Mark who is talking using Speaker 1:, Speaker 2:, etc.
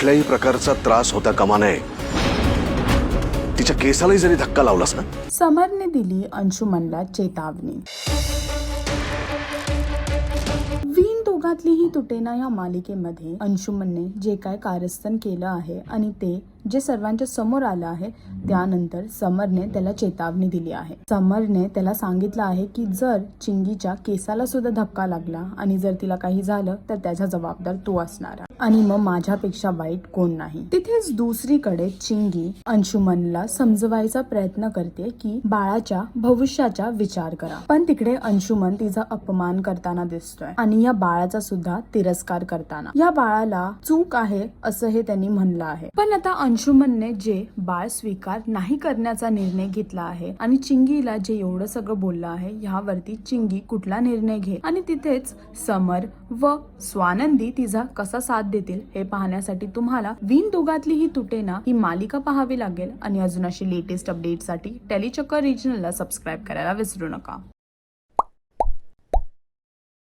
Speaker 1: कुठल्याही प्रकारचा त्रास होता कामा नये. तिच्या केसालाही जरी धक्का लावलास ना.
Speaker 2: समरने दिली अंशुमनला चेतावणी. वीण दोघातलीही तुटेना या मालिकेमध्ये अंशुमनने जे काय कारस्थान केलं आहे आणि ते जे सर्वांच्या समोर आलं आहे त्यानंतर समरने त्याला चेतावणी दिली आहे. समरने त्याला सांगितलं आहे की जर चिंगीच्या केसाला सुद्धा धक्का लागला आणि जर तिला काही झालं तर त्याचा जबाबदार तू असणार आणि मग माझ्यापेक्षा वाईट कोण नाही. तिथेच दुसरीकडे चिंगी अंशुमनला समजवायचा प्रयत्न करते की बाळाच्या भविष्याचा विचार करा, पण तिकडे अंशुमन तिचा अपमान करताना दिसतोय आणि या बाळाचा सुद्धा तिरस्कार करताना. या बाळाला चूक आहे असं हे त्यांनी म्हणलं आहे, पण आता अंशुमनने जे बाळ स्वीकार नाही करण्याचा निर्णय घेतला आहे आणि चिंगीला जे एवढं सगळं बोललं आहे यावरती चिंगी कुठला निर्णय घे आणि तिथेच समर व स्वानंदी तिचा कसा साथ देतील हे पाहण्यासाठी तुम्हाला वीण दोघातली ही तुटेना ही मालिका पाहावी लागेल. आणि अजून अशी लेटेस्ट अपडेटसाठी टेलीचक्कर रिजनलला सबस्क्राईब करायला विसरू नका.